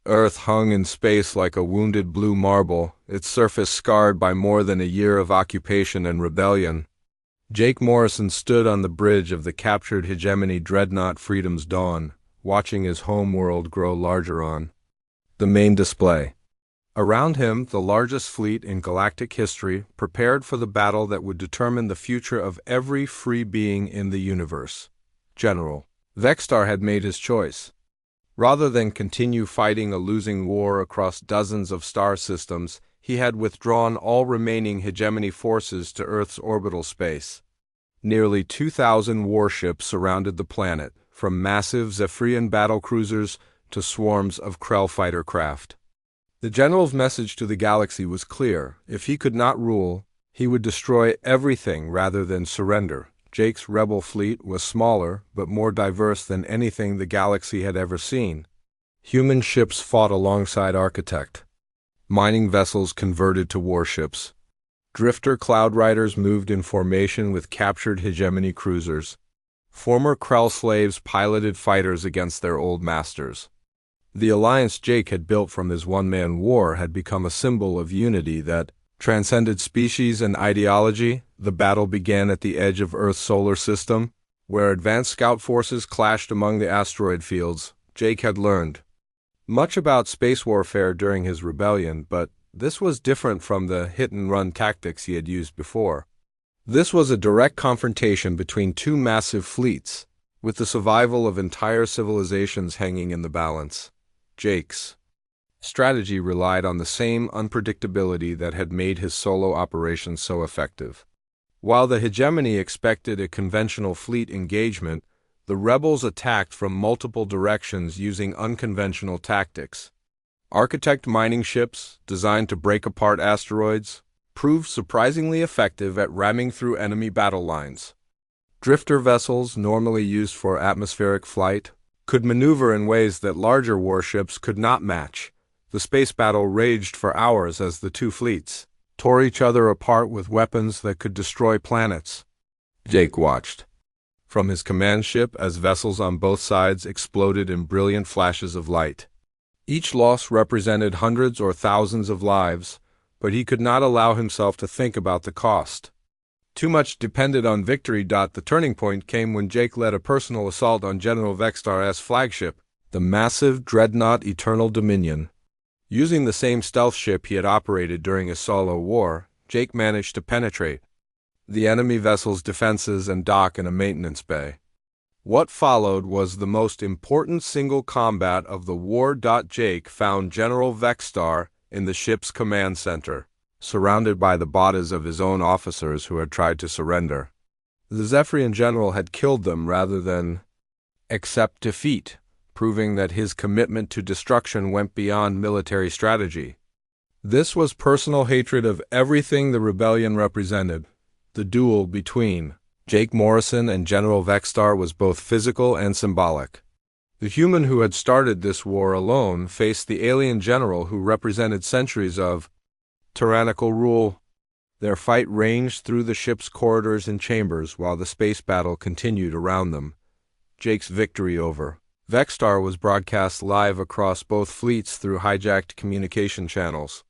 Earth hung in space like a wounded blue marble, its surface scarred by more than a year of occupation and rebellion. Jake Morrison stood on the bridge of the captured hegemony dreadnought Freedom's Dawn, watching his home world grow larger on the main display. Around him, the largest fleet in galactic history prepared for the battle that would determine the future of every free being in the universe. General Vexstar had made his choice. Rather than continue fighting a losing war across dozens of star systems, he had withdrawn all remaining hegemony forces to Earth's orbital space. Nearly 2,000 warships surrounded the planet, from massive Zephyrian battlecruisers to swarms of Krell fighter craft. The general's message to the galaxy was clear. If he could not rule, he would destroy everything rather than surrender. Jake's rebel fleet was smaller, but more diverse than anything the galaxy had ever seen. Human ships fought alongside Architect. Mining vessels converted to warships. Drifter cloud riders moved in formation with captured hegemony cruisers. Former Krell slaves piloted fighters against their old masters. The alliance Jake had built from his one-man war had become a symbol of unity that transcended species and ideology. The battle began at the edge of Earth's solar system, where advanced scout forces clashed among the asteroid fields. Jake had learned much about space warfare during his rebellion, but this was different from the hit-and-run tactics he had used before. This was a direct confrontation between two massive fleets, with the survival of entire civilizations hanging in the balance. Jake's strategy relied on the same unpredictability that had made his solo operations so effective. While the hegemony expected a conventional fleet engagement, the rebels attacked from multiple directions using unconventional tactics. Architect mining ships, designed to break apart asteroids, proved surprisingly effective at ramming through enemy battle lines. Drifter vessels, normally used for atmospheric flight, could maneuver in ways that larger warships could not match. The space battle raged for hours as the two fleets tore each other apart with weapons that could destroy planets. Jake watched from his command ship as vessels on both sides exploded in brilliant flashes of light. Each loss represented hundreds or thousands of lives, but he could not allow himself to think about the cost. Too much depended on victory. The turning point came when Jake led a personal assault on General Vexstar's flagship, the massive dreadnought Eternal Dominion. Using the same stealth ship he had operated during his solo war, Jake managed to penetrate the enemy vessel's defenses and dock in a maintenance bay. What followed was the most important single combat of the war. Jake found General Vexstar in the ship's command center, surrounded by the bodies of his own officers who had tried to surrender. The Zephyrian general had killed them rather than accept defeat, proving that his commitment to destruction went beyond military strategy. This was personal hatred of everything the rebellion represented. The duel between Jake Morrison and General Vexstar was both physical and symbolic. The human who had started this war alone faced the alien general who represented centuries of tyrannical rule. Their fight ranged through the ship's corridors and chambers while the space battle continued around them. Jake's victory over Vexstar was broadcast live across both fleets through hijacked communication channels.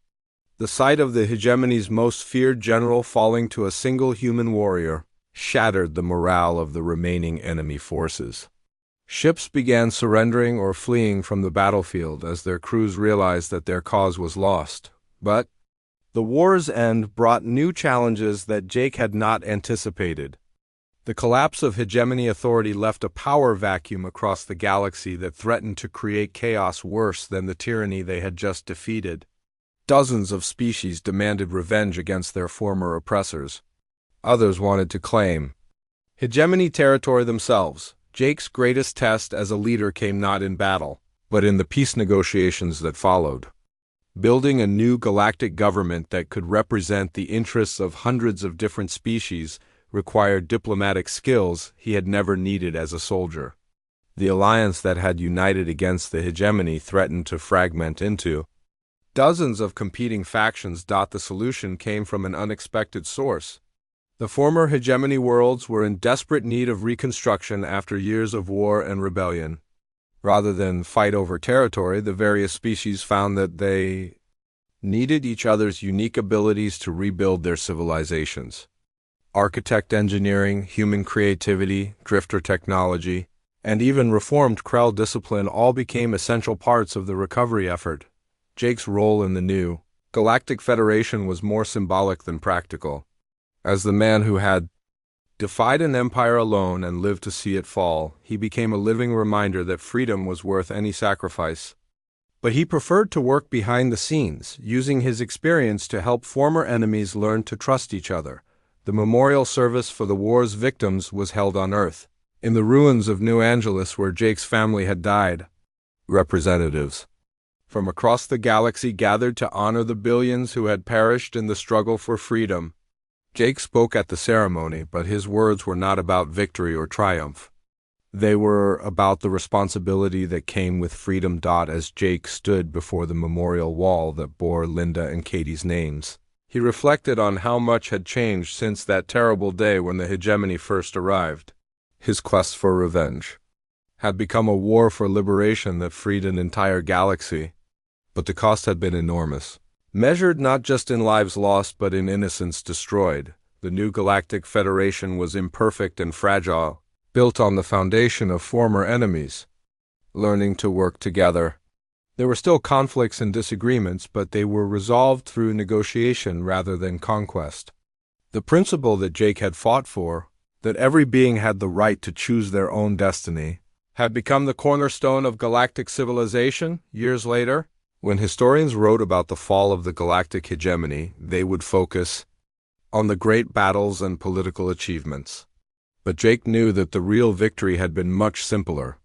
The sight of the hegemony's most feared general falling to a single human warrior shattered the morale of the remaining enemy forces. Ships began surrendering or fleeing from the battlefield as their crews realized that their cause was lost. But the war's end brought new challenges that Jake had not anticipated. The collapse of hegemony authority left a power vacuum across the galaxy that threatened to create chaos worse than the tyranny they had just defeated. Dozens of species demanded revenge against their former oppressors. Others wanted to claim hegemony territory themselves. Jake's greatest test as a leader came not in battle, but in the peace negotiations that followed. Building a new galactic government that could represent the interests of hundreds of different species required diplomatic skills he had never needed as a soldier. The alliance that had united against the hegemony threatened to fragment into dozens of competing factions. The solution came from an unexpected source. The former hegemony worlds were in desperate need of reconstruction after years of war and rebellion. Rather than fight over territory, the various species found that they needed each other's unique abilities to rebuild their civilizations. Architect engineering, human creativity, drifter technology, and even reformed Krell discipline all became essential parts of the recovery effort. Jake's role in the new Galactic Federation was more symbolic than practical. As the man who had defied an empire alone and lived to see it fall, he became a living reminder that freedom was worth any sacrifice. But he preferred to work behind the scenes, using his experience to help former enemies learn to trust each other. The memorial service for the war's victims was held on Earth, in the ruins of New Angeles where Jake's family had died. Representatives from across the galaxy gathered to honor the billions who had perished in the struggle for freedom. Jake spoke at the ceremony, but his words were not about victory or triumph. They were about the responsibility that came with freedom. As Jake stood before the memorial wall that bore Linda and Katie's names, he reflected on how much had changed since that terrible day when the hegemony first arrived. His quest for revenge had become a war for liberation that freed an entire galaxy, but the cost had been enormous. Measured not just in lives lost but in innocence destroyed, the new Galactic Federation was imperfect and fragile, built on the foundation of former enemies, learning to work together. There were still conflicts and disagreements, but they were resolved through negotiation rather than conquest. The principle that Jake had fought for, that every being had the right to choose their own destiny, had become the cornerstone of galactic civilization. Years later, when historians wrote about the fall of the galactic hegemony, they would focus on the great battles and political achievements. But Jake knew that the real victory had been much simpler.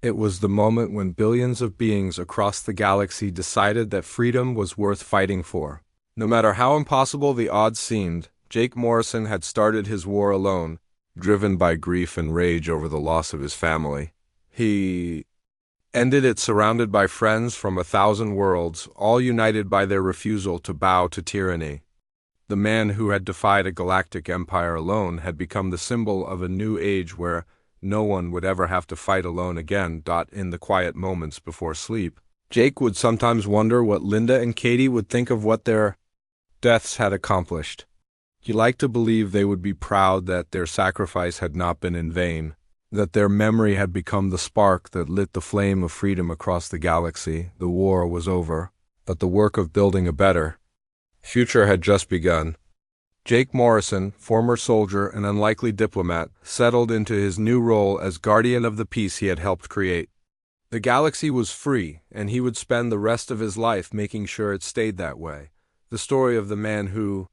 It was the moment when billions of beings across the galaxy decided that freedom was worth fighting for. No matter how impossible the odds seemed, Jake Morrison had started his war alone, driven by grief and rage over the loss of his family. He ended it surrounded by friends from 1,000 worlds, all united by their refusal to bow to tyranny. The man who had defied a galactic empire alone had become the symbol of a new age where no one would ever have to fight alone again. In the quiet moments before sleep, Jake would sometimes wonder what Linda and Katie would think of what their deaths had accomplished. He liked to believe they would be proud that their sacrifice had not been in vain, that their memory had become the spark that lit the flame of freedom across the galaxy. The war was over, but the work of building a better future had just begun. Jake Morrison, former soldier and unlikely diplomat, settled into his new role as guardian of the peace he had helped create. The galaxy was free, and he would spend the rest of his life making sure it stayed that way. The story of the man who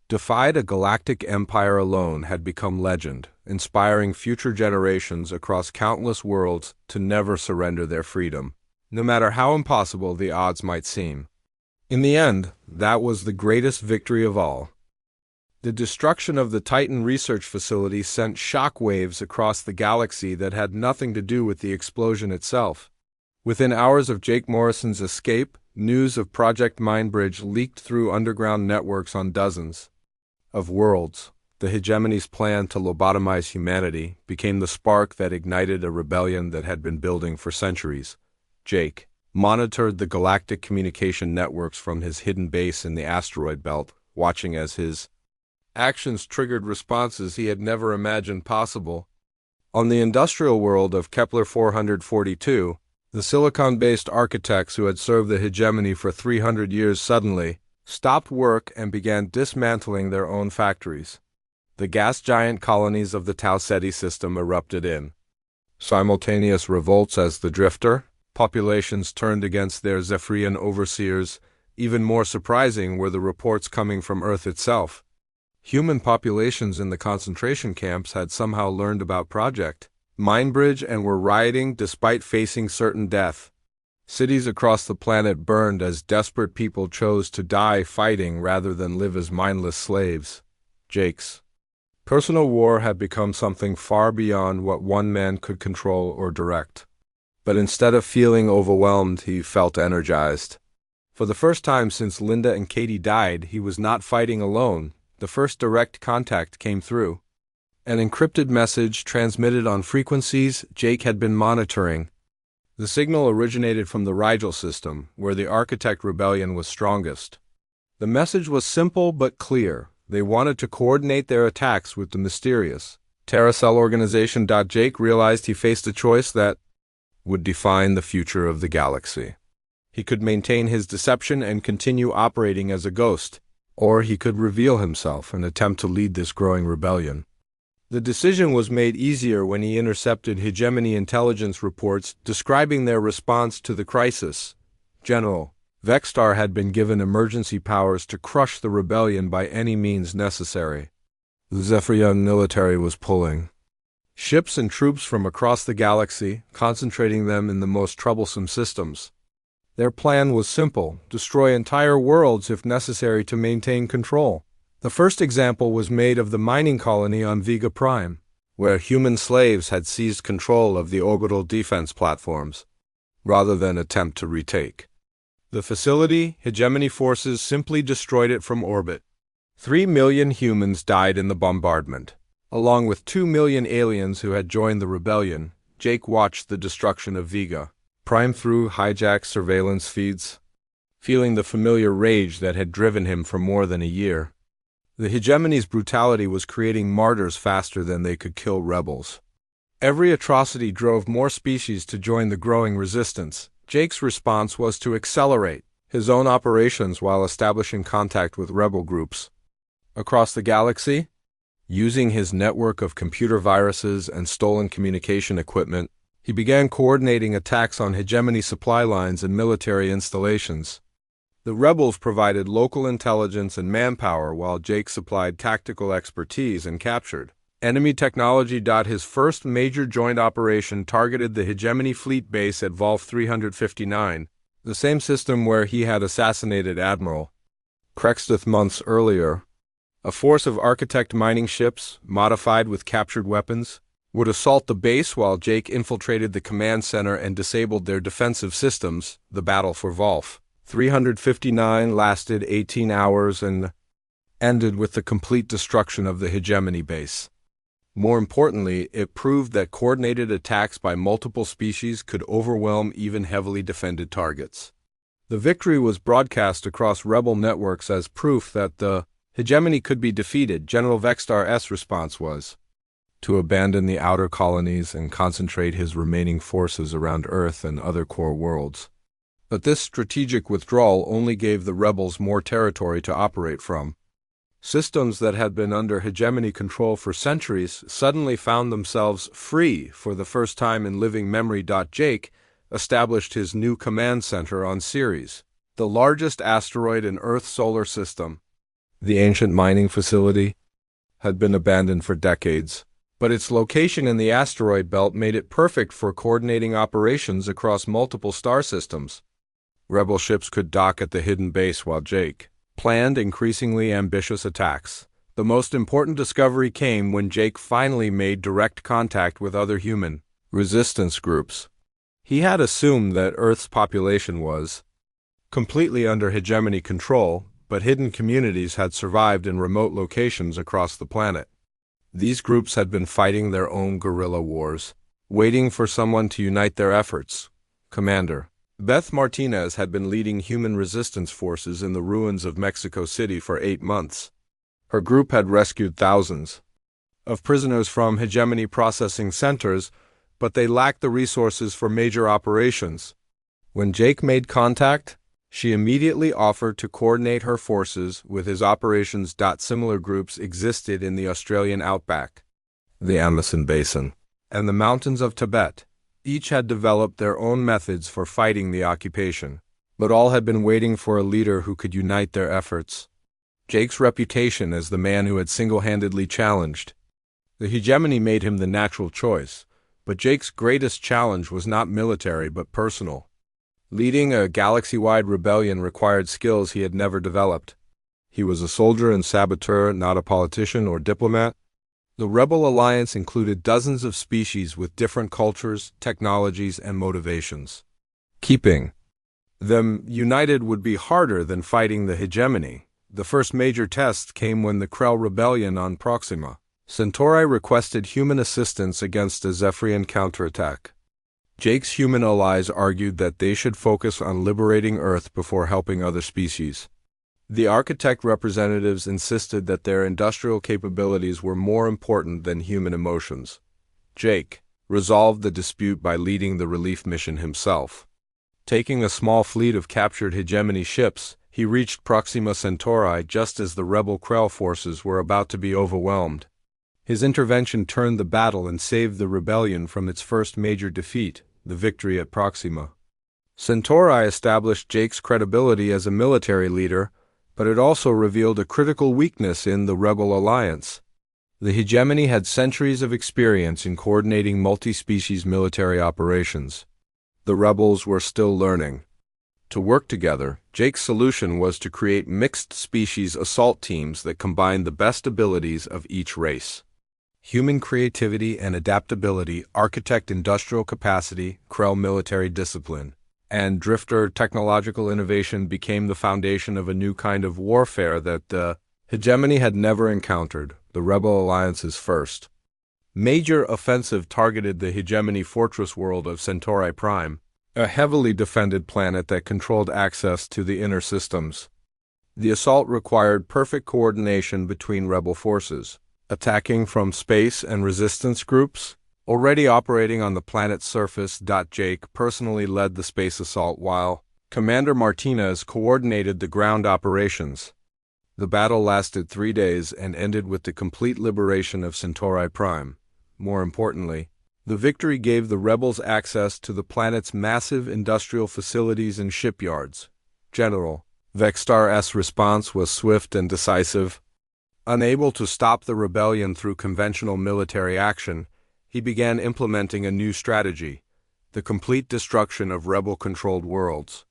defied a galactic empire alone had become legend, inspiring future generations across countless worlds to never surrender their freedom, no matter how impossible the odds might seem. In the end, that was the greatest victory of all. The destruction of the Titan research facility sent shock waves across the galaxy that had nothing to do with the explosion itself. Within hours of Jake Morrison's escape, news of Project Mindbridge leaked through underground networks on dozens of worlds. The hegemony's plan to lobotomize humanity became the spark that ignited a rebellion that had been building for centuries. Jake monitored the galactic communication networks from his hidden base in the asteroid belt, watching as his actions triggered responses he had never imagined possible. On the industrial world of Kepler 442, the silicon-based architects who had served the hegemony for 300 years suddenly stopped work and began dismantling their own factories. The gas giant colonies of the Tau Ceti system erupted in simultaneous revolts as the drifter populations turned against their Zephyrian overseers. Even more surprising were the reports coming from Earth itself. Human populations in the concentration camps had somehow learned about Project Mindbridge and were rioting despite facing certain death. Cities across the planet burned as desperate people chose to die fighting rather than live as mindless slaves. Jake's personal war had become something far beyond what one man could control or direct. But instead of feeling overwhelmed, he felt energized. For the first time since Linda and Katie died, he was not fighting alone. The first direct contact came through an encrypted message transmitted on frequencies Jake had been monitoring. The signal originated from the Rigel system, where the Architect Rebellion was strongest. The message was simple but clear. They wanted to coordinate their attacks with the mysterious Terracell organization. Jake realized he faced a choice that would define the future of the galaxy. He could maintain his deception and continue operating as a ghost, or he could reveal himself and attempt to lead this growing rebellion. The decision was made easier when he intercepted hegemony intelligence reports describing their response to the crisis. General Vexstar had been given emergency powers to crush the rebellion by any means necessary. The Zephyrian military was pulling ships and troops from across the galaxy, concentrating them in the most troublesome systems. Their plan was simple: destroy entire worlds if necessary to maintain control. The first example was made of the mining colony on Vega Prime, where human slaves had seized control of the orbital defense platforms, rather than attempt to retake the facility. Hegemony forces simply destroyed it from orbit. 3 million humans died in the bombardment. Along with 2 million aliens who had joined the rebellion, Jake watched the destruction of Vega Prime through hijacked surveillance feeds, feeling the familiar rage that had driven him for more than a year. The hegemony's brutality was creating martyrs faster than they could kill rebels. Every atrocity drove more species to join the growing resistance. Jake's response was to accelerate his own operations while establishing contact with rebel groups across the galaxy. Using his network of computer viruses and stolen communication equipment, he began coordinating attacks on hegemony supply lines and military installations. The rebels provided local intelligence and manpower, while Jake supplied tactical expertise and captured enemy technology. His first major joint operation targeted the hegemony fleet base at Volf 359, the same system where he had assassinated Admiral Krexteth months earlier. A force of Architect mining ships, modified with captured weapons, would assault the base while Jake infiltrated the command center and disabled their defensive systems. The battle for Volf 359 lasted 18 hours and ended with the complete destruction of the hegemony base. More importantly, it proved that coordinated attacks by multiple species could overwhelm even heavily defended targets. The victory was broadcast across rebel networks as proof that the hegemony could be defeated. General Vexstar's response was to abandon the outer colonies and concentrate his remaining forces around Earth and other core worlds. But this strategic withdrawal only gave the rebels more territory to operate from. Systems that had been under hegemony control for centuries suddenly found themselves free for the first time in living memory. Jake established his new command center on Ceres, the largest asteroid in Earth's solar system. The ancient mining facility had been abandoned for decades, but its location in the asteroid belt made it perfect for coordinating operations across multiple star systems. Rebel ships could dock at the hidden base while Jake planned increasingly ambitious attacks. The most important discovery came when Jake finally made direct contact with other human resistance groups. He had assumed that Earth's population was completely under hegemony control, but hidden communities had survived in remote locations across the planet. These groups had been fighting their own guerrilla wars, waiting for someone to unite their efforts. Commander Beth Martinez had been leading human resistance forces in the ruins of Mexico City for 8 months. Her group had rescued thousands of prisoners from hegemony processing centers, but they lacked the resources for major operations. When Jake made contact, she immediately offered to coordinate her forces with his operations. Similar groups existed in the Australian outback, the Amazon Basin, and the mountains of Tibet. Each had developed their own methods for fighting the occupation, but all had been waiting for a leader who could unite their efforts. Jake's reputation as the man who had single-handedly challenged the hegemony made him the natural choice, but Jake's greatest challenge was not military but personal. Leading a galaxy-wide rebellion required skills he had never developed. He was a soldier and saboteur, not a politician or diplomat. The Rebel Alliance included dozens of species with different cultures, technologies, and motivations. Keeping them united would be harder than fighting the hegemony. The first major test came when the Krell rebellion on Proxima Centauri requested human assistance against a Zephyrian counterattack. Jake's human allies argued that they should focus on liberating Earth before helping other species. The architect representatives insisted that their industrial capabilities were more important than human emotions. Jake resolved the dispute by leading the relief mission himself. Taking a small fleet of captured hegemony ships, he reached Proxima Centauri just as the rebel Krell forces were about to be overwhelmed. His intervention turned the battle and saved the rebellion from its first major defeat, the victory at Proxima. Centauri established Jake's credibility as a military leader, but it also revealed a critical weakness in the rebel alliance. The hegemony had centuries of experience in coordinating multi-species military operations. The rebels were still learning. To work together, Jake's solution was to create mixed-species assault teams that combined the best abilities of each race. Human creativity and adaptability, architect industrial capacity, Krell military discipline, and drifter technological innovation became the foundation of a new kind of warfare that the hegemony had never encountered, the Rebel Alliance's first. Major offensive targeted the hegemony fortress world of Centauri Prime, a heavily defended planet that controlled access to the inner systems. The assault required perfect coordination between rebel forces, attacking from space and resistance groups, already operating on the planet's surface. Jake personally led the space assault while Commander Martinez coordinated the ground operations. The battle lasted 3 days and ended with the complete liberation of Centauri Prime. More importantly, the victory gave the rebels access to the planet's massive industrial facilities and shipyards. General Vextar's response was swift and decisive. Unable to stop the rebellion through conventional military action, he began implementing a new strategy: the complete destruction of rebel-controlled worlds.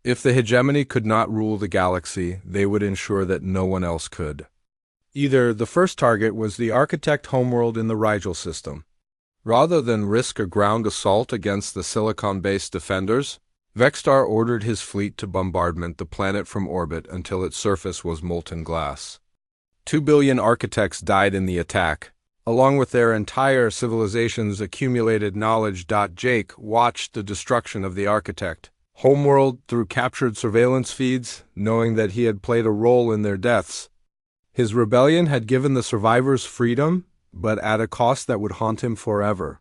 If the hegemony could not rule the galaxy, they would ensure that no one else could. The first target was the architect homeworld in the Rigel system. Rather than risk a ground assault against the silicon-based defenders, Vextar ordered his fleet to bombardment the planet from orbit until its surface was molten glass. 2 billion architects died in the attack, along with their entire civilization's accumulated knowledge. Jake watched the destruction of the architect homeworld through captured surveillance feeds, knowing that he had played a role in their deaths. His rebellion had given the survivors freedom, but at a cost that would haunt him forever.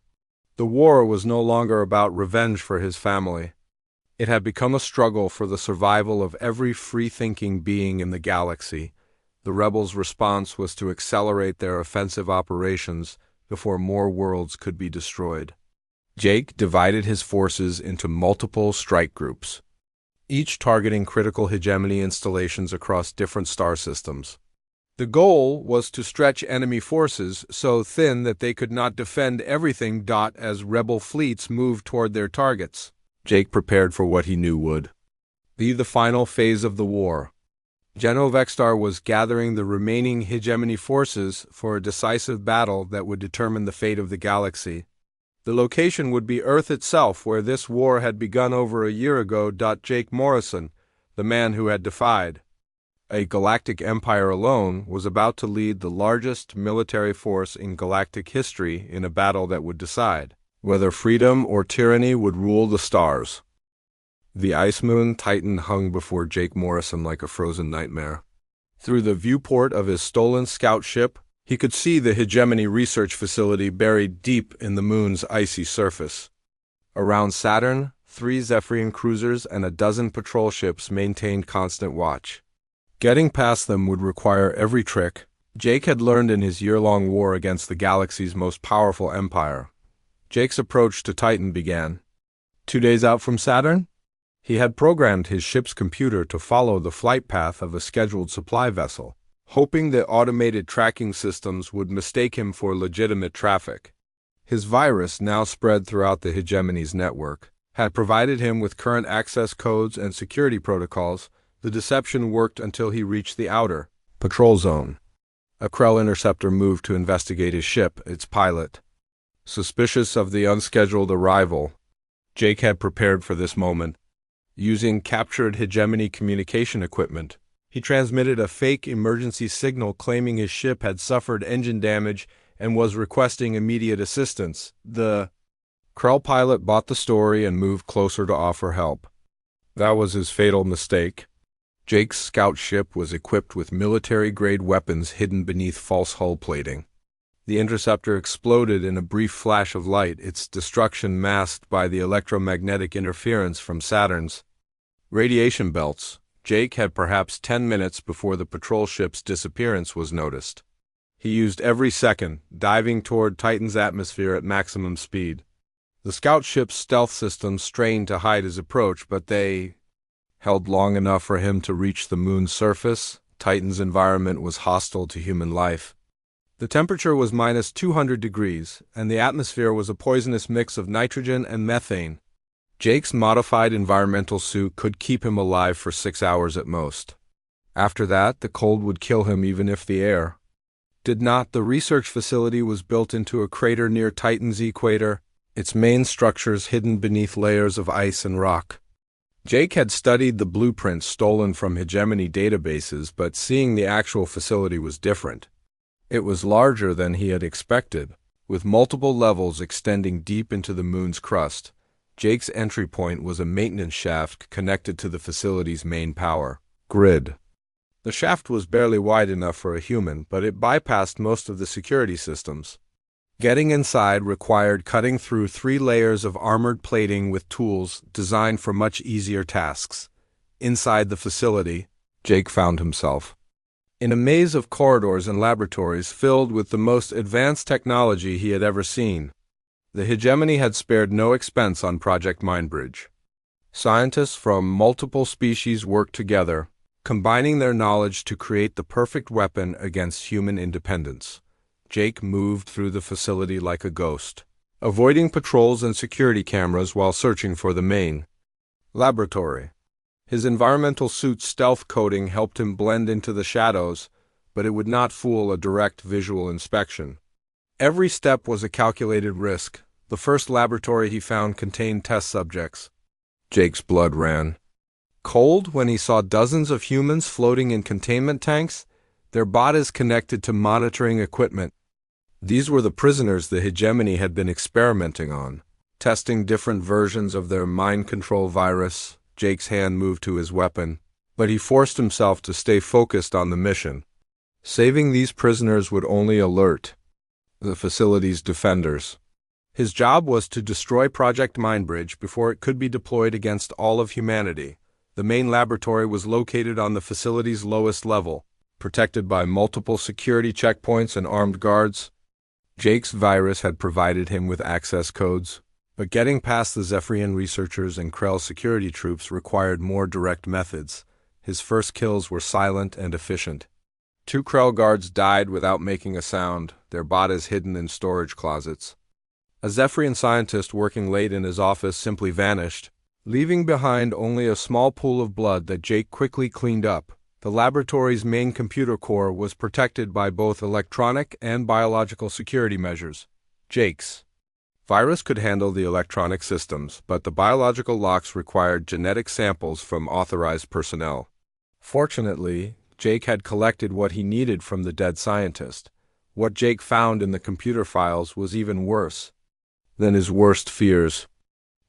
The war was no longer about revenge for his family. It had become a struggle for the survival of every free-thinking being in the galaxy. The rebels' response was to accelerate their offensive operations before more worlds could be destroyed. Jake divided his forces into multiple strike groups, each targeting critical hegemony installations across different star systems. The goal was to stretch enemy forces so thin that they could not defend everything. As rebel fleets moved toward their targets, Jake prepared for what he knew would be the final phase of the war. General Vextar was gathering the remaining hegemony forces for a decisive battle that would determine the fate of the galaxy. The location would be Earth itself, where this war had begun over a year ago. Jake Morrison, the man who had defied a galactic empire alone, was about to lead the largest military force in galactic history in a battle that would decide whether freedom or tyranny would rule the stars. The ice moon Titan hung before Jake Morrison like a frozen nightmare. Through the viewport of his stolen scout ship, he could see the hegemony research facility buried deep in the moon's icy surface. Around Saturn, 3 Zephyrian cruisers and a dozen patrol ships maintained constant watch. Getting past them would require every trick Jake had learned in his year-long war against the galaxy's most powerful empire. Jake's approach to Titan began. 2 days out from Saturn, he had programmed his ship's computer to follow the flight path of a scheduled supply vessel, hoping that automated tracking systems would mistake him for legitimate traffic. His virus, now spread throughout the hegemony's network, had provided him with current access codes and security protocols. The deception worked until he reached the outer patrol zone. A Krell interceptor moved to investigate his ship, its pilot. Suspicious of the unscheduled arrival, Jake had prepared for this moment. Using captured hegemony communication equipment, he transmitted a fake emergency signal claiming his ship had suffered engine damage and was requesting immediate assistance. The Krell pilot bought the story and moved closer to offer help. That was his fatal mistake. Jake's scout ship was equipped with military-grade weapons hidden beneath false hull plating. The interceptor exploded in a brief flash of light, its destruction masked by the electromagnetic interference from Saturn's radiation belts. Jake had perhaps 10 minutes before the patrol ship's disappearance was noticed. He used every second, diving toward Titan's atmosphere at maximum speed. The scout ship's stealth systems strained to hide his approach, but they held long enough for him to reach the moon's surface. Titan's environment was hostile to human life. The temperature was minus 200 degrees, and the atmosphere was a poisonous mix of nitrogen and methane. Jake's modified environmental suit could keep him alive for 6 hours at most. After that, the cold would kill him even if the air did not. The research facility was built into a crater near Titan's equator, its main structures hidden beneath layers of ice and rock. Jake had studied the blueprints stolen from hegemony databases, but seeing the actual facility was different. It was larger than he had expected, with multiple levels extending deep into the moon's crust. Jake's entry point was a maintenance shaft connected to the facility's main power grid. The shaft was barely wide enough for a human, but it bypassed most of the security systems. Getting inside required cutting through 3 layers of armored plating with tools designed for much easier tasks. Inside the facility, Jake found himself in a maze of corridors and laboratories filled with the most advanced technology he had ever seen. The hegemony had spared no expense on Project Mindbridge. Scientists from multiple species worked together, combining their knowledge to create the perfect weapon against human independence. Jake moved through the facility like a ghost, avoiding patrols and security cameras while searching for the main laboratory. His environmental suit's stealth coating helped him blend into the shadows, but it would not fool a direct visual inspection. Every step was a calculated risk. The first laboratory he found contained test subjects. Jake's blood ran cold when he saw dozens of humans floating in containment tanks, their bodies connected to monitoring equipment. These were the prisoners the hegemony had been experimenting on, testing different versions of their mind control virus. Jake's hand moved to his weapon, but he forced himself to stay focused on the mission. Saving these prisoners would only alert the facility's defenders. His job was to destroy Project Mindbridge before it could be deployed against all of humanity. The main laboratory was located on the facility's lowest level, protected by multiple security checkpoints and armed guards. Jake's virus had provided him with access codes, but getting past the Zephyrian researchers and Krell security troops required more direct methods. His first kills were silent and efficient. 2 Krell guards died without making a sound, their bodies hidden in storage closets. A Zephyrian scientist working late in his office simply vanished, leaving behind only a small pool of blood that Jake quickly cleaned up. The laboratory's main computer core was protected by both electronic and biological security measures. Jake's virus could handle the electronic systems, but the biological locks required genetic samples from authorized personnel. Fortunately, Jake had collected what he needed from the dead scientist. What Jake found in the computer files was even worse than his worst fears.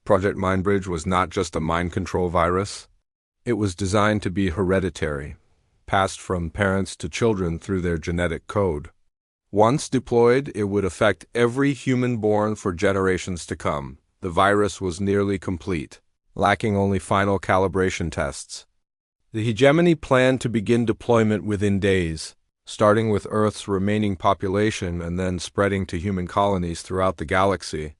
Project Mindbridge was not just a mind control virus. It was designed to be hereditary, passed from parents to children through their genetic code. Once deployed, it would affect every human born for generations to come. The virus was nearly complete, lacking only final calibration tests. The hegemony planned to begin deployment within days, starting with Earth's remaining population and then spreading to human colonies throughout the galaxy.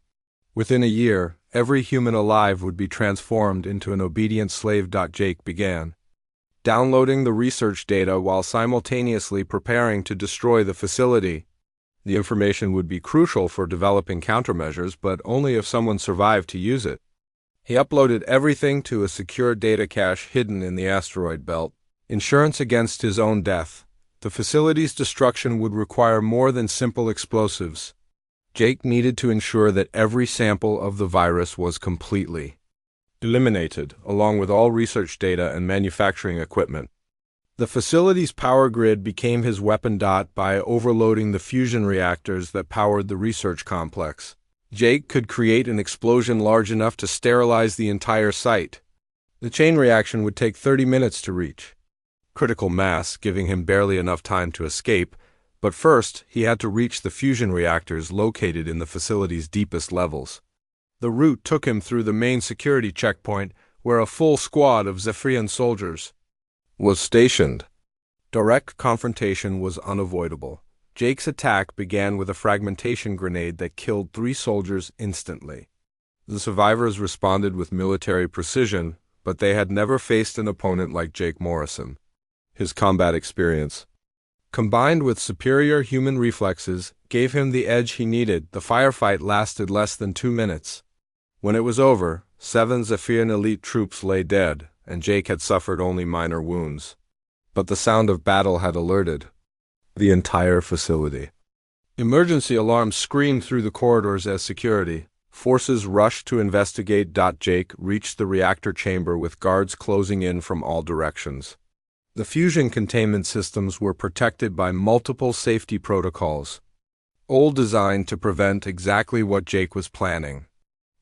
Within a year, every human alive would be transformed into an obedient slave. Jake began downloading the research data while simultaneously preparing to destroy the facility. The information would be crucial for developing countermeasures, but only if someone survived to use it. He uploaded everything to a secure data cache hidden in the asteroid belt. Insurance against his own death. The facility's destruction would require more than simple explosives. Jake needed to ensure that every sample of the virus was completely eliminated, along with all research data and manufacturing equipment. The facility's power grid became his weapon. By overloading the fusion reactors that powered the research complex, Jake could create an explosion large enough to sterilize the entire site. The chain reaction would take 30 minutes to reach critical mass, giving him barely enough time to escape, but first he had to reach the fusion reactors located in the facility's deepest levels. The route took him through the main security checkpoint, where a full squad of Zephyrian soldiers was stationed. Direct confrontation was unavoidable. Jake's attack began with a fragmentation grenade that killed 3 soldiers instantly. The survivors responded with military precision, but they had never faced an opponent like Jake Morrison. His combat experience, combined with superior human reflexes, gave him the edge he needed. The firefight lasted less than 2 minutes. When it was over, 7 Zephyrian elite troops lay dead, and Jake had suffered only minor wounds. But the sound of battle had alerted the entire facility. Emergency alarms screamed through the corridors as security forces rushed to investigate. Jake reached the reactor chamber with guards closing in from all directions. The fusion containment systems were protected by multiple safety protocols, all designed to prevent exactly what Jake was planning.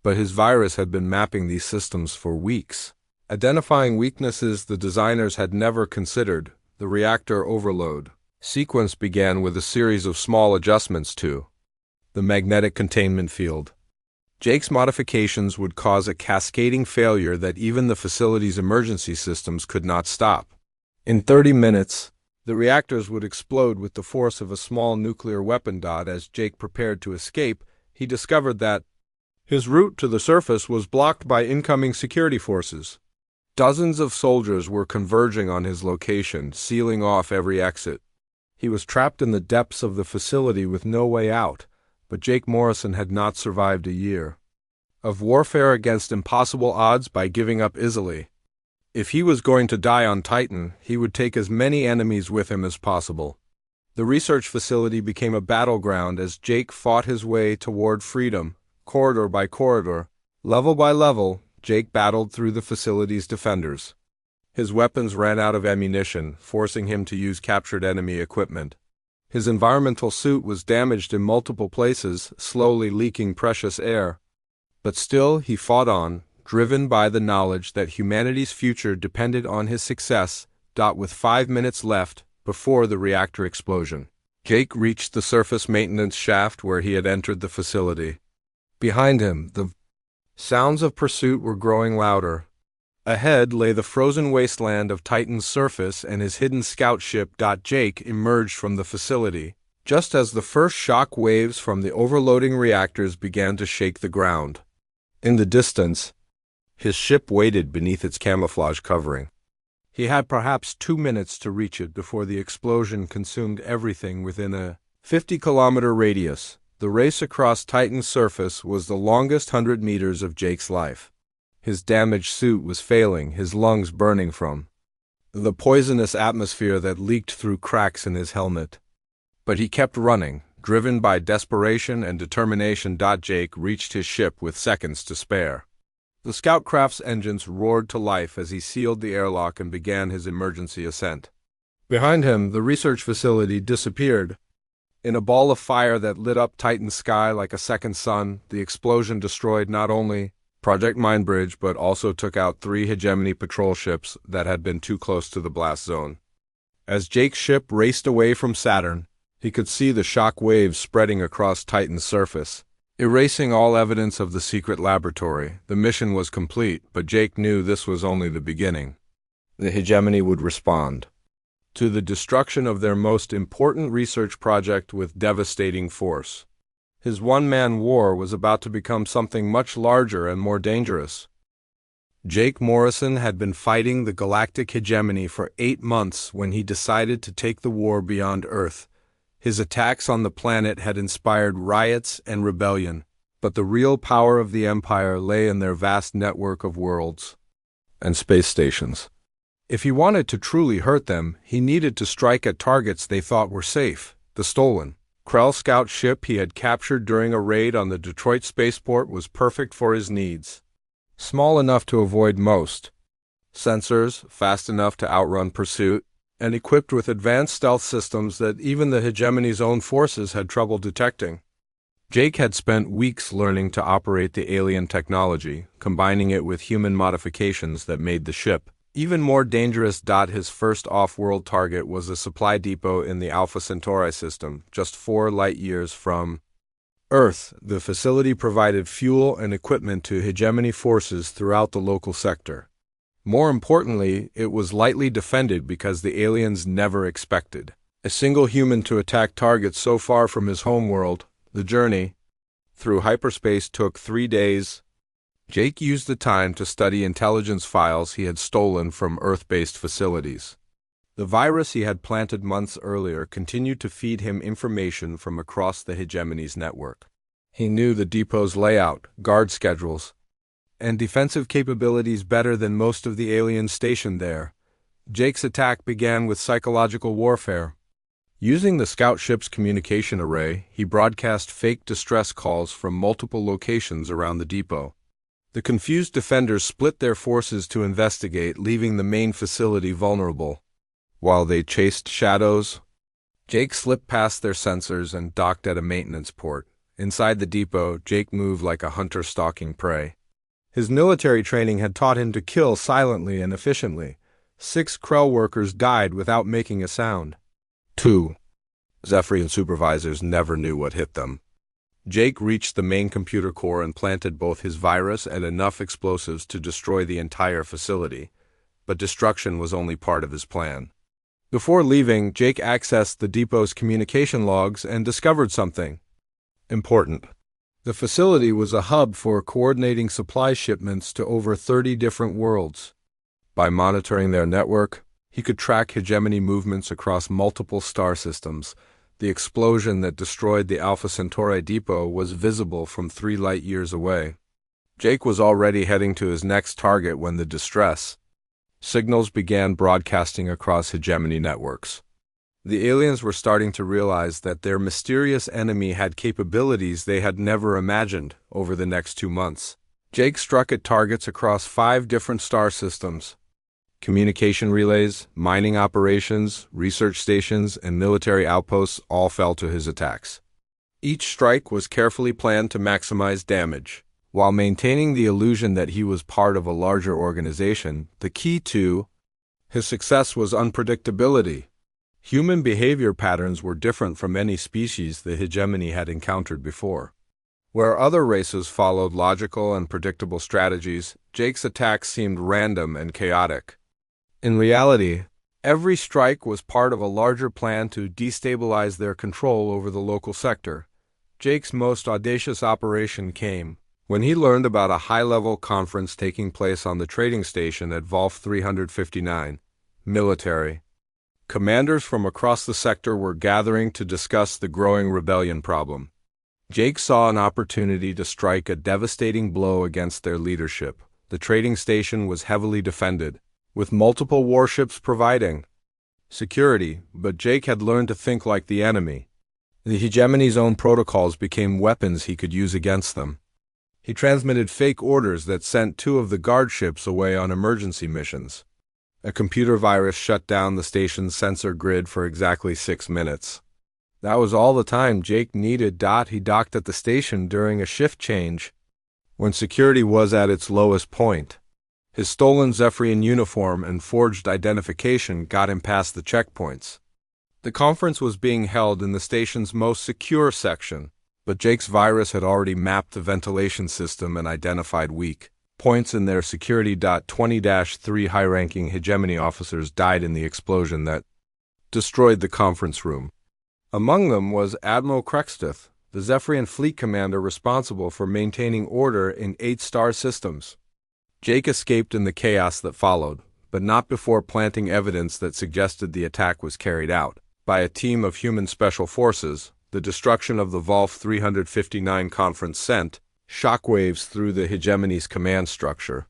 But his virus had been mapping these systems for weeks, identifying weaknesses the designers had never considered. The reactor overload sequence began with a series of small adjustments to the magnetic containment field. Jake's modifications would cause a cascading failure that even the facility's emergency systems could not stop. In 30 minutes, the reactors would explode with the force of a small nuclear weapon. As Jake prepared to escape, he discovered that his route to the surface was blocked by incoming security forces. Dozens of soldiers were converging on his location, sealing off every exit. He was trapped in the depths of the facility with no way out, but Jake Morrison had not survived a year of warfare against impossible odds by giving up easily. If he was going to die on Titan, he would take as many enemies with him as possible. The research facility became a battleground as Jake fought his way toward freedom. Corridor by corridor, level by level, Jake battled through the facility's defenders. His weapons ran out of ammunition, forcing him to use captured enemy equipment. His environmental suit was damaged in multiple places, slowly leaking precious air. But still he fought on, driven by the knowledge that humanity's future depended on his success. With 5 minutes left before the reactor explosion, Jake reached the surface maintenance shaft where he had entered the facility. Behind him, the sounds of pursuit were growing louder. Ahead lay the frozen wasteland of Titan's surface and his hidden scout ship. Jake emerged from the facility just as the first shock waves from the overloading reactors began to shake the ground. In the distance, his ship waited beneath its camouflage covering. He had perhaps 2 minutes to reach it before the explosion consumed everything within a 50-kilometer radius. The race across Titan's surface was the longest 100 meters of Jake's life. His damaged suit was failing, his lungs burning from the poisonous atmosphere that leaked through cracks in his helmet. But he kept running, driven by desperation and determination. Jake reached his ship with seconds to spare. The scout craft's engines roared to life as he sealed the airlock and began his emergency ascent. Behind him, the research facility disappeared. In a ball of fire that lit up Titan's sky like a second sun, the explosion destroyed not only Project Mindbridge but also took out 3 hegemony patrol ships that had been too close to the blast zone. As Jake's ship raced away from Saturn, he could see the shock waves spreading across Titan's surface, erasing all evidence of the secret laboratory. The mission was complete, but Jake knew this was only the beginning. The hegemony would respond to the destruction of their most important research project with devastating force. His one-man war was about to become something much larger and more dangerous. Jake Morrison had been fighting the Galactic hegemony for 8 months when he decided to take the war beyond Earth. His attacks on the planet had inspired riots and rebellion, but the real power of the Empire lay in their vast network of worlds and space stations. If he wanted to truly hurt them, he needed to strike at targets they thought were safe. The stolen Krell scout ship he had captured during a raid on the Detroit spaceport was perfect for his needs. Small enough to avoid most sensors, fast enough to outrun pursuit, and equipped with advanced stealth systems that even the hegemony's own forces had trouble detecting. Jake had spent weeks learning to operate the alien technology, combining it with human modifications that made the ship even more dangerous. His first off-world target was a supply depot in the Alpha Centauri system, just 4 light-years from Earth. The facility provided fuel and equipment to hegemony forces throughout the local sector. More importantly, it was lightly defended because the aliens never expected a single human to attack targets so far from his homeworld. The journey through hyperspace took 3 days. Jake used the time to study intelligence files he had stolen from Earth-based facilities. The virus he had planted months earlier continued to feed him information from across the hegemony's network. He knew the depot's layout, guard schedules, and defensive capabilities better than most of the aliens stationed there. Jake's attack began with psychological warfare. Using the scout ship's communication array, he broadcast fake distress calls from multiple locations around the depot. The confused defenders split their forces to investigate, leaving the main facility vulnerable. While they chased shadows, Jake slipped past their sensors and docked at a maintenance port. Inside the depot, Jake moved like a hunter stalking prey. His military training had taught him to kill silently and efficiently. 6 Krell workers died without making a sound. 2 Zephyrian supervisors never knew what hit them. Jake reached the main computer core and planted both his virus and enough explosives to destroy the entire facility. But destruction was only part of his plan. Before leaving, Jake accessed the depot's communication logs and discovered something important. The facility was a hub for coordinating supply shipments to over 30 different worlds. By monitoring their network, he could track hegemony movements across multiple star systems. The explosion that destroyed the Alpha Centauri depot was visible from 3 light-years away. Jake was already heading to his next target when the distress signals began broadcasting across hegemony networks. The aliens were starting to realize that their mysterious enemy had capabilities they had never imagined. Over the next 2 months, Jake struck at targets across 5 different star systems. Communication relays, mining operations, research stations, and military outposts all fell to his attacks. Each strike was carefully planned to maximize damage. While maintaining the illusion that he was part of a larger organization, the key to his success was unpredictability. Human behavior patterns were different from any species the hegemony had encountered before. Where other races followed logical and predictable strategies, Jake's attacks seemed random and chaotic. In reality, every strike was part of a larger plan to destabilize their control over the local sector. Jake's most audacious operation came when he learned about a high-level conference taking place on the trading station at Volf 359. Military commanders from across the sector were gathering to discuss the growing rebellion problem. Jake saw an opportunity to strike a devastating blow against their leadership. The trading station was heavily defended, with multiple warships providing security, but Jake had learned to think like the enemy. The hegemony's own protocols became weapons he could use against them. He transmitted fake orders that sent 2 of the guard ships away on emergency missions. A computer virus shut down the station's sensor grid for exactly 6 minutes. That was all the time Jake needed. He docked at the station during a shift change, when security was at its lowest point. His stolen Zephyrian uniform and forged identification got him past the checkpoints. The conference was being held in the station's most secure section, but Jake's virus had already mapped the ventilation system and identified weak points in their security. 20-3 high-ranking hegemony officers died in the explosion that destroyed the conference room. Among them was Admiral Krextith, the Zephyrian fleet commander responsible for maintaining order in 8 star systems. Jake escaped in the chaos that followed, but not before planting evidence that suggested the attack was carried out by a team of human special forces. The destruction of the Volf 359 conference sent shockwaves through the hegemony's command structure.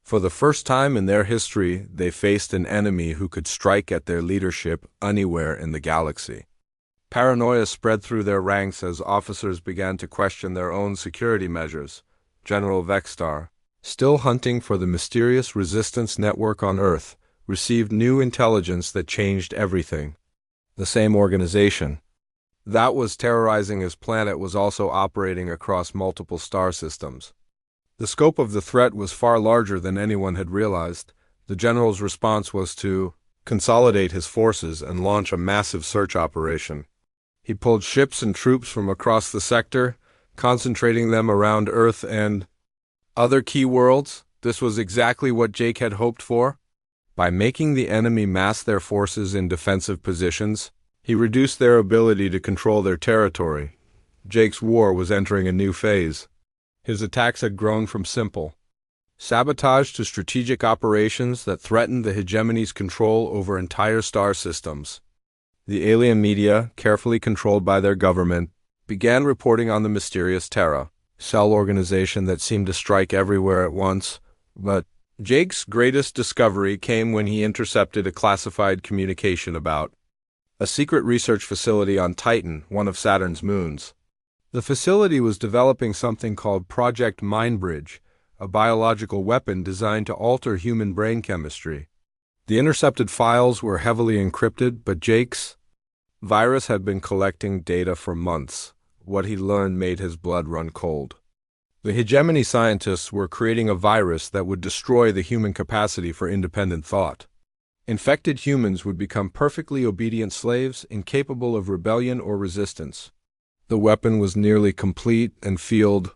For the first time in their history, they faced an enemy who could strike at their leadership anywhere in the galaxy. Paranoia spread through their ranks as officers began to question their own security measures. General Vextar, still hunting for the mysterious resistance network on Earth, received new intelligence that changed everything. The same organization, that was terrorizing his planet was also operating across multiple star systems. The scope of the threat was far larger than anyone had realized. The general's response was to consolidate his forces and launch a massive search operation. He pulled ships and troops from across the sector, concentrating them around Earth and other key worlds. This was exactly what Jake had hoped for. By making the enemy mass their forces in defensive positions, he reduced their ability to control their territory. Jake's war was entering a new phase. His attacks had grown from simple sabotage to strategic operations that threatened the hegemony's control over entire star systems. The alien media, carefully controlled by their government, began reporting on the mysterious Terra cell organization that seemed to strike everywhere at once. But Jake's greatest discovery came when he intercepted a classified communication about a secret research facility on Titan, one of Saturn's moons. The facility was developing something called Project Mindbridge, a biological weapon designed to alter human brain chemistry. The intercepted files were heavily encrypted, but Jake's virus had been collecting data for months. What he learned made his blood run cold. The hegemony scientists were creating a virus that would destroy the human capacity for independent thought. Infected humans would become perfectly obedient slaves, incapable of rebellion or resistance. The weapon was nearly complete, and field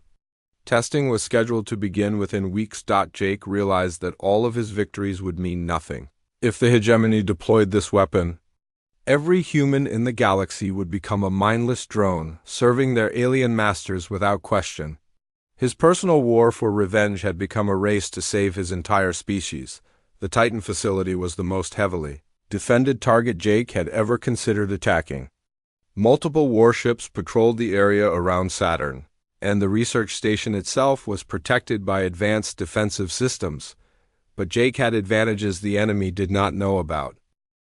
testing was scheduled to begin within weeks. Jake realized that all of his victories would mean nothing. If the hegemony deployed this weapon, every human in the galaxy would become a mindless drone, serving their alien masters without question. His personal war for revenge had become a race to save his entire species. The Titan facility was the most heavily defended target Jake had ever considered attacking. Multiple warships patrolled the area around Saturn, and the research station itself was protected by advanced defensive systems. But Jake had advantages the enemy did not know about.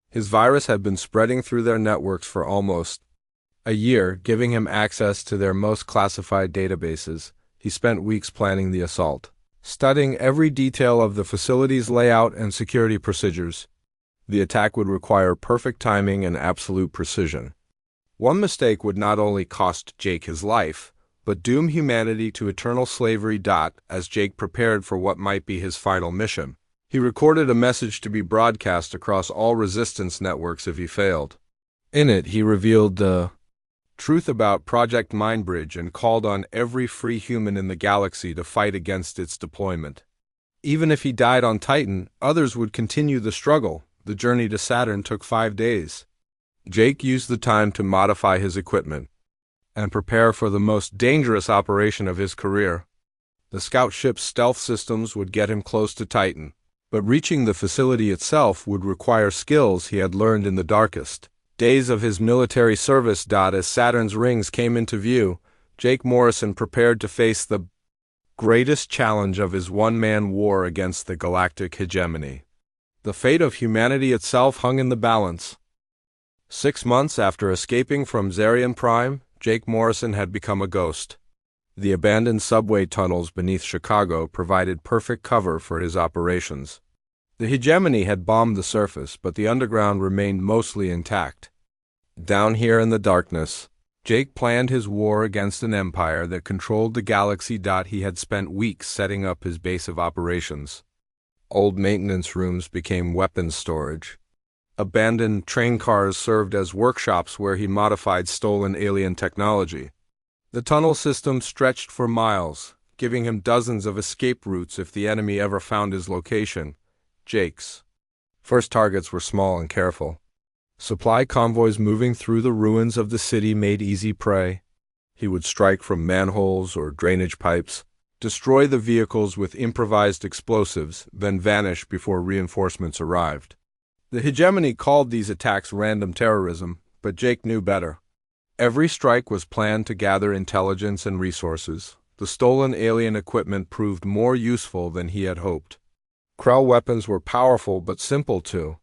His virus had been spreading through their networks for almost a year, giving him access to their most classified databases. He spent weeks planning the assault, studying every detail of the facility's layout and security procedures. The attack would require perfect timing and absolute precision. One mistake would not only cost Jake his life, but doom humanity to eternal slavery. As Jake prepared for what might be his final mission, he recorded a message to be broadcast across all resistance networks if he failed. In it, he revealed the truth about Project Mindbridge and called on every free human in the galaxy to fight against its deployment. Even if he died on Titan, others would continue the struggle. The journey to Saturn took 5 days. Jake used the time to modify his equipment and prepare for the most dangerous operation of his career. The scout ship's stealth systems would get him close to Titan, but reaching the facility itself would require skills he had learned in the darkest days of his military service. As Saturn's rings came into view, Jake Morrison prepared to face the greatest challenge of his one-man war against the galactic hegemony. The fate of humanity itself hung in the balance. 6 months after escaping from Zarian Prime, Jake Morrison had become a ghost. The abandoned subway tunnels beneath Chicago provided perfect cover for his operations. The hegemony had bombed the surface, but the underground remained mostly intact. Down here in the darkness, Jake planned his war against an empire that controlled the galaxy. He had spent weeks setting up his base of operations. Old maintenance rooms became weapons storage. Abandoned train cars served as workshops where he modified stolen alien technology. The tunnel system stretched for miles, giving him dozens of escape routes if the enemy ever found his location. Jake's first targets were small and careful. Supply convoys moving through the ruins of the city made easy prey. He would strike from manholes or drainage pipes, destroy the vehicles with improvised explosives, then vanish before reinforcements arrived. The hegemony called these attacks random terrorism, but Jake knew better. Every strike was planned to gather intelligence and resources. The stolen alien equipment proved more useful than he had hoped. Krell weapons were powerful but simple to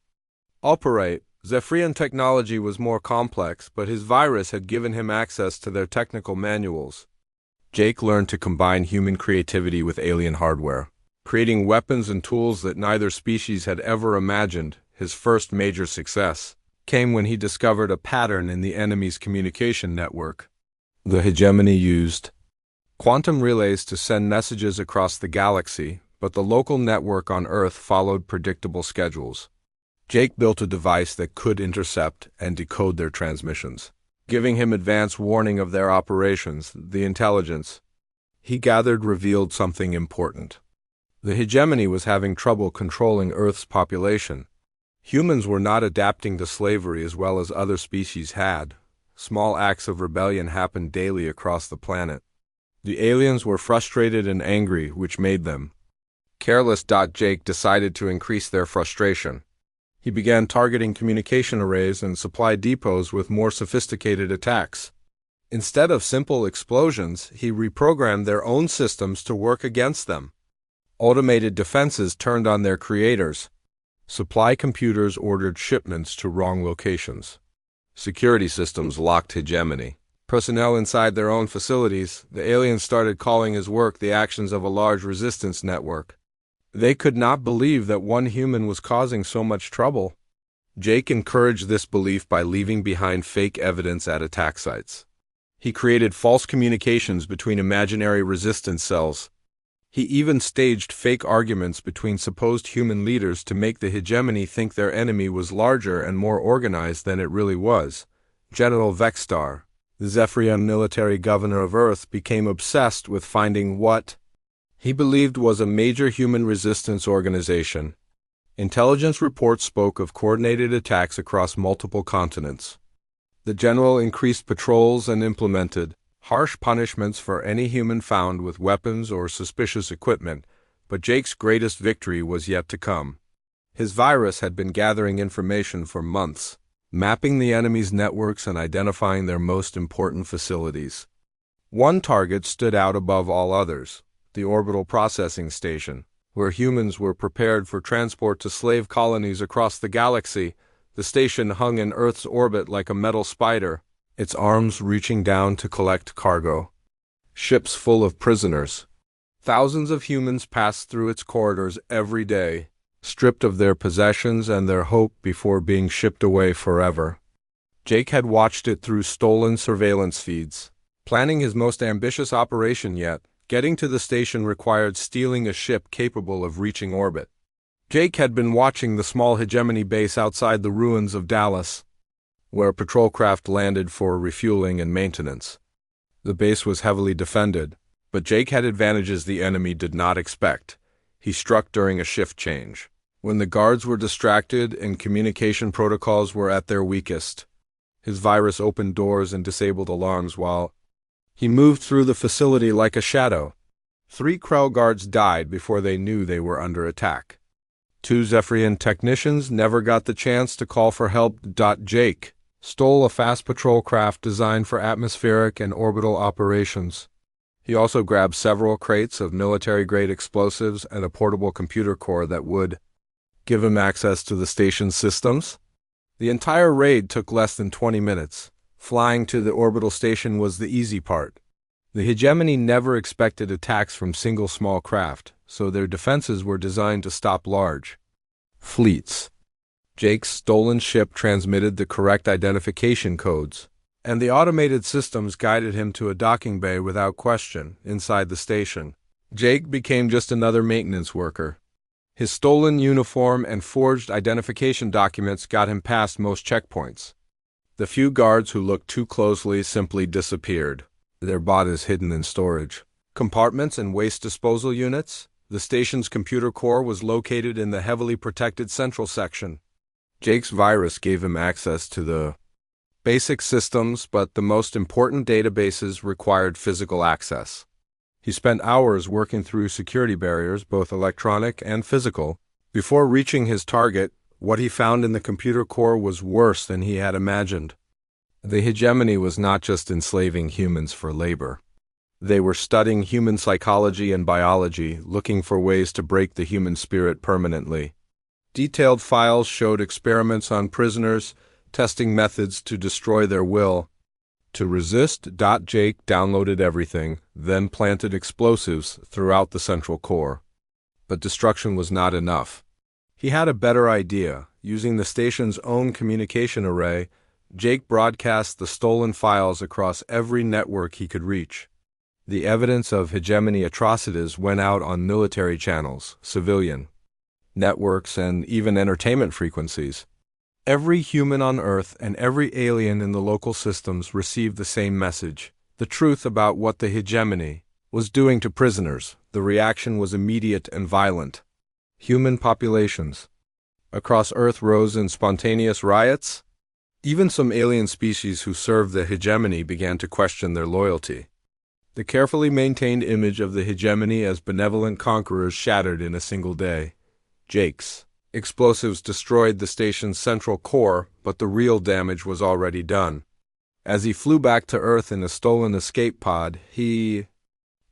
operate. Zephyrian technology was more complex, but his virus had given him access to their technical manuals. Jake learned to combine human creativity with alien hardware, creating weapons and tools that neither species had ever imagined. His first major success came when he discovered a pattern in the enemy's communication network. The hegemony used quantum relays to send messages across the galaxy, but the local network on Earth followed predictable schedules. Jake built a device that could intercept and decode their transmissions, giving him advance warning of their operations. The intelligence he gathered revealed something important. The hegemony was having trouble controlling Earth's population. Humans were not adapting to slavery as well as other species had. Small acts of rebellion happened daily across the planet. The aliens were frustrated and angry, which made them careless. Jake decided to increase their frustration. He began targeting communication arrays and supply depots with more sophisticated attacks. Instead of simple explosions, he reprogrammed their own systems to work against them. Automated defenses turned on their creators. Supply computers ordered shipments to wrong locations. Security systems locked hegemony. Personnel inside their own facilities, the aliens started calling his work the actions of a large resistance network. They could not believe that one human was causing so much trouble. Jake encouraged this belief by leaving behind fake evidence at attack sites. He created false communications between imaginary resistance cells. He even staged fake arguments between supposed human leaders to make the hegemony think their enemy was larger and more organized than it really was. General Vexstar, the Zephyrian military governor of Earth, became obsessed with finding what he believed was a major human resistance organization. Intelligence reports spoke of coordinated attacks across multiple continents. The general increased patrols and implemented harsh punishments for any human found with weapons or suspicious equipment, but Jake's greatest victory was yet to come. His virus had been gathering information for months, mapping the enemy's networks and identifying their most important facilities. One target stood out above all others: the orbital processing station, where humans were prepared for transport to slave colonies across the galaxy. The station hung in Earth's orbit like a metal spider, its arms reaching down to collect cargo. Ships full of prisoners. Thousands of humans passed through its corridors every day, stripped of their possessions and their hope before being shipped away forever. Jake had watched it through stolen surveillance feeds. Planning his most ambitious operation yet, getting to the station required stealing a ship capable of reaching orbit. Jake had been watching the small hegemony base outside the ruins of Dallas, where patrol craft landed for refueling and maintenance. The base was heavily defended, but Jake had advantages the enemy did not expect. He struck during a shift change, when the guards were distracted and communication protocols were at their weakest. His virus opened doors and disabled alarms while he moved through the facility like a shadow. 3 Krell guards died before they knew they were under attack. 2 Zephyrian technicians never got the chance to call for help. Jake stole a fast patrol craft designed for atmospheric and orbital operations. He also grabbed several crates of military-grade explosives and a portable computer core that would give him access to the station's systems. The entire raid took less than 20 minutes. Flying to the orbital station was the easy part. The hegemony never expected attacks from single small craft, so their defenses were designed to stop large fleets. Jake's stolen ship transmitted the correct identification codes, and the automated systems guided him to a docking bay without question inside the station. Jake became just another maintenance worker. His stolen uniform and forged identification documents got him past most checkpoints. The few guards who looked too closely simply disappeared, their bodies hidden in storage compartments and waste disposal units. The station's computer core was located in the heavily protected central section. Jake's virus gave him access to the basic systems, but the most important databases required physical access. He spent hours working through security barriers, both electronic and physical, before reaching his target. What he found in the computer core was worse than he had imagined. The hegemony was not just enslaving humans for labor. They were studying human psychology and biology, looking for ways to break the human spirit permanently. Detailed files showed experiments on prisoners, testing methods to destroy their will to resist. Jake downloaded everything, then planted explosives throughout the central core. But destruction was not enough. He had a better idea. Using the station's own communication array, Jake broadcast the stolen files across every network he could reach. The evidence of hegemony atrocities went out on military channels, civilian networks, and even entertainment frequencies. Every human on Earth and every alien in the local systems received the same message, the truth about what the hegemony was doing to prisoners. The reaction was immediate and violent. Human populations across Earth rose in spontaneous riots. Even some alien species who served the hegemony began to question their loyalty. The carefully maintained image of the hegemony as benevolent conquerors shattered in a single day. Jake's explosives destroyed the station's central core, but the real damage was already done. As he flew back to Earth in a stolen escape pod, he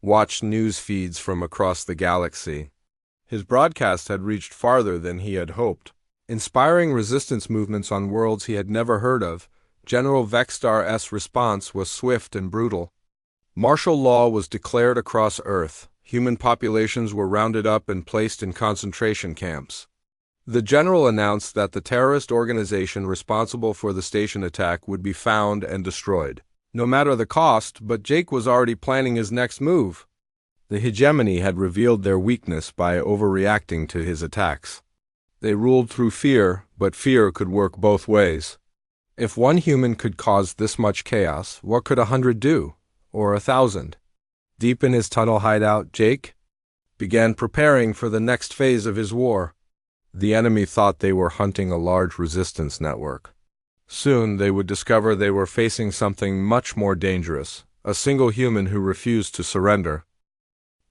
watched news feeds from across the galaxy. His broadcast had reached farther than he had hoped, inspiring resistance movements on worlds he had never heard of. General Vextar's response was swift and brutal. Martial law was declared across Earth. Human populations were rounded up and placed in concentration camps. The general announced that the terrorist organization responsible for the station attack would be found and destroyed, no matter the cost, but Jake was already planning his next move. The hegemony had revealed their weakness by overreacting to his attacks. They ruled through fear, but fear could work both ways. If one human could cause this much chaos, what could 100 do? Or 1,000? Deep in his tunnel hideout, Jake began preparing for the next phase of his war. The enemy thought they were hunting a large resistance network. Soon they would discover they were facing something much more dangerous, a single human who refused to surrender.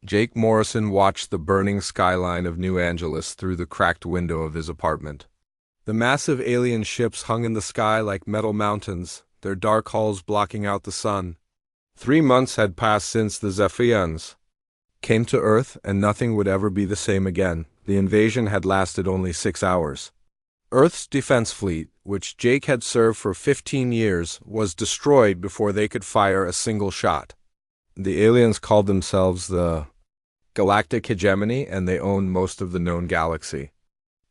Jake Morrison watched the burning skyline of New Angeles through the cracked window of his apartment. The massive alien ships hung in the sky like metal mountains, their dark hulls blocking out the sun. 3 months had passed since the Zephyons came to Earth, and nothing would ever be the same again. The invasion had lasted only 6 hours. Earth's defense fleet, which Jake had served for 15 years, was destroyed before they could fire a single shot. The aliens called themselves the Galactic Hegemony, and they owned most of the known galaxy.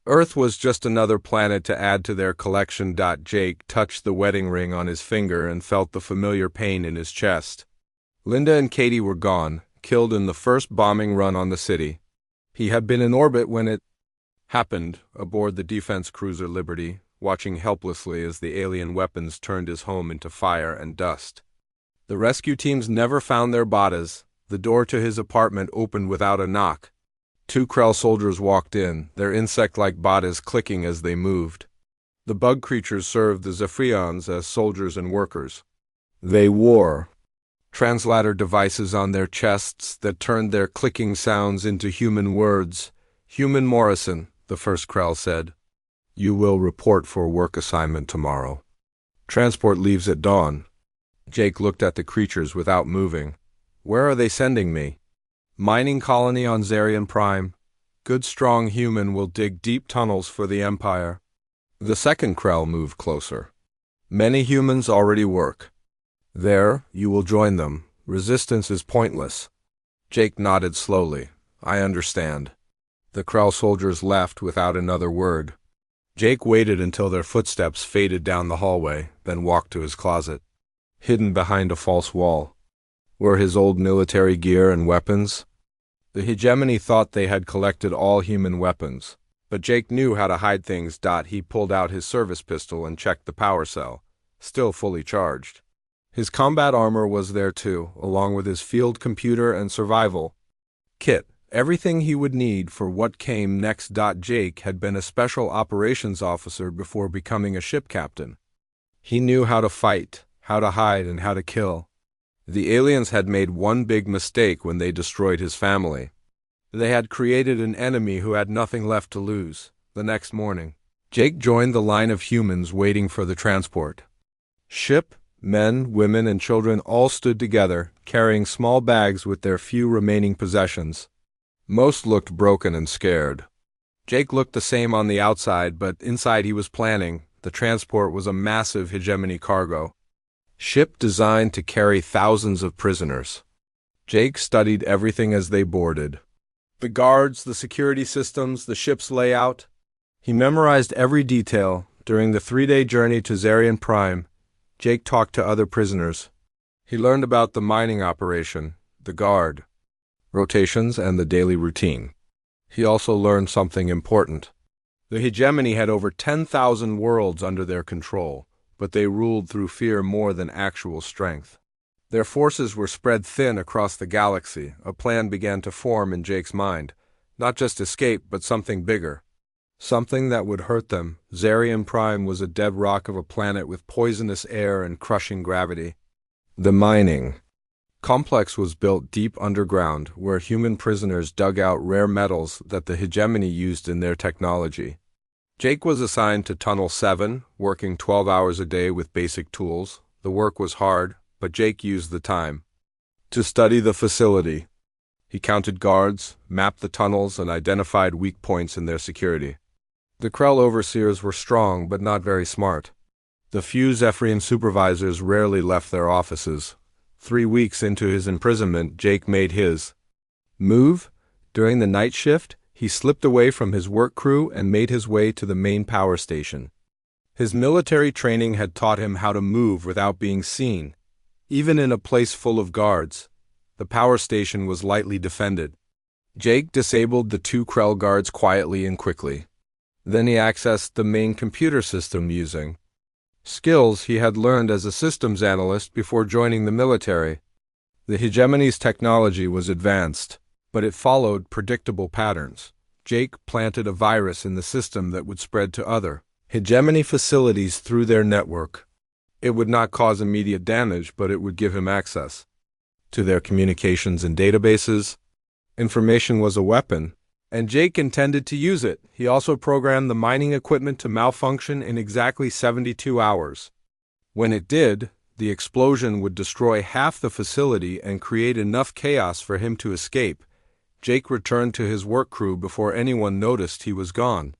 Earth was just another planet to add to their collection. Jake touched the wedding ring on his finger and felt the familiar pain in his chest. Linda and Katie were gone, killed in the first bombing run on the city. He had been in orbit when it happened, aboard the defense cruiser Liberty, watching helplessly as the alien weapons turned his home into fire and dust. The rescue teams never found their bodies. The door to his apartment opened without a knock. 2 Krell soldiers walked in, their insect-like bodies clicking as they moved. The bug creatures served the Zephyons as soldiers and workers. They wore translator devices on their chests that turned their clicking sounds into human words. "Human Morrison," the first Krell said. "You will report for work assignment tomorrow. Transport leaves at dawn." Jake looked at the creatures without moving. "Where are they sending me?" "Mining colony on Zarian Prime. Good strong human will dig deep tunnels for the Empire." The second Krell moved closer. "Many humans already work there. You will join them. Resistance is pointless." Jake nodded slowly. "I understand." The Krell soldiers left without another word. Jake waited until their footsteps faded down the hallway, then walked to his closet. Hidden behind a false wall were his old military gear and weapons. The hegemony thought they had collected all human weapons, but Jake knew how to hide things. He pulled out his service pistol and checked the power cell, still fully charged. His combat armor was there too, along with his field computer and survival kit. Everything he would need for what came next. Jake had been a special operations officer before becoming a ship captain. He knew how to fight, how to hide, and how to kill. The aliens had made one big mistake when they destroyed his family. They had created an enemy who had nothing left to lose. The next morning, Jake joined the line of humans waiting for the transport. Ship, men, women, and children all stood together, carrying small bags with their few remaining possessions. Most looked broken and scared. Jake looked the same on the outside, but inside he was planning. The transport was a massive hegemony cargo ship designed to carry thousands of prisoners. Jake studied everything as they boarded. The guards, the security systems, the ship's layout. He memorized every detail. During the 3-day journey to Zarian Prime, Jake talked to other prisoners. He learned about the mining operation, the guard, rotations, and the daily routine. He also learned something important. The hegemony had over 10,000 worlds under their control, but they ruled through fear more than actual strength. Their forces were spread thin across the galaxy. A plan began to form in Jake's mind. Not just escape, but something bigger. Something that would hurt them. Zarian Prime was a dead rock of a planet with poisonous air and crushing gravity. The mining complex was built deep underground, where human prisoners dug out rare metals that the hegemony used in their technology. Jake was assigned to Tunnel 7, working 12 hours a day with basic tools. The work was hard, but Jake used the time to study the facility. He counted guards, mapped the tunnels, and identified weak points in their security. The Krell overseers were strong, but not very smart. The few Zephyrian supervisors rarely left their offices. 3 weeks into his imprisonment, Jake made his move. During the night shift, he slipped away from his work crew and made his way to the main power station. His military training had taught him how to move without being seen. Even in a place full of guards, the power station was lightly defended. Jake disabled the 2 Krell guards quietly and quickly. Then he accessed the main computer system using skills he had learned as a systems analyst before joining the military. The hegemony's technology was advanced, but it followed predictable patterns. Jake planted a virus in the system that would spread to other hegemony facilities through their network. It would not cause immediate damage, but it would give him access to their communications and databases. Information was a weapon, and Jake intended to use it. He also programmed the mining equipment to malfunction in exactly 72 hours. When it did, the explosion would destroy half the facility and create enough chaos for him to escape. Jake returned to his work crew before anyone noticed he was gone.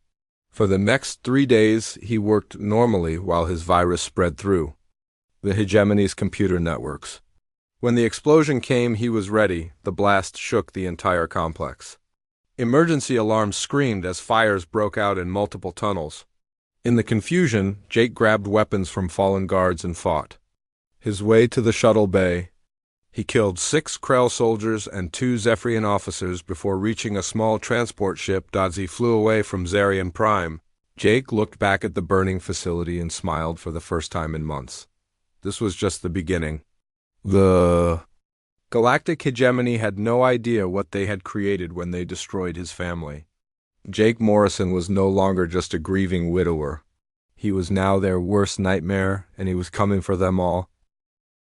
For the next 3 days, he worked normally while his virus spread through the hegemony's computer networks. When the explosion came, he was ready. The blast shook the entire complex. Emergency alarms screamed as fires broke out in multiple tunnels. In the confusion, Jake grabbed weapons from fallen guards and fought his way to the shuttle bay. He killed 6 Krell soldiers and 2 Zephyrian officers before reaching a small transport ship. As he flew away from Zarian Prime, Jake looked back at the burning facility and smiled for the first time in months. This was just the beginning. The Galactic hegemony had no idea what they had created when they destroyed his family. Jake Morrison was no longer just a grieving widower. He was now their worst nightmare, and he was coming for them all.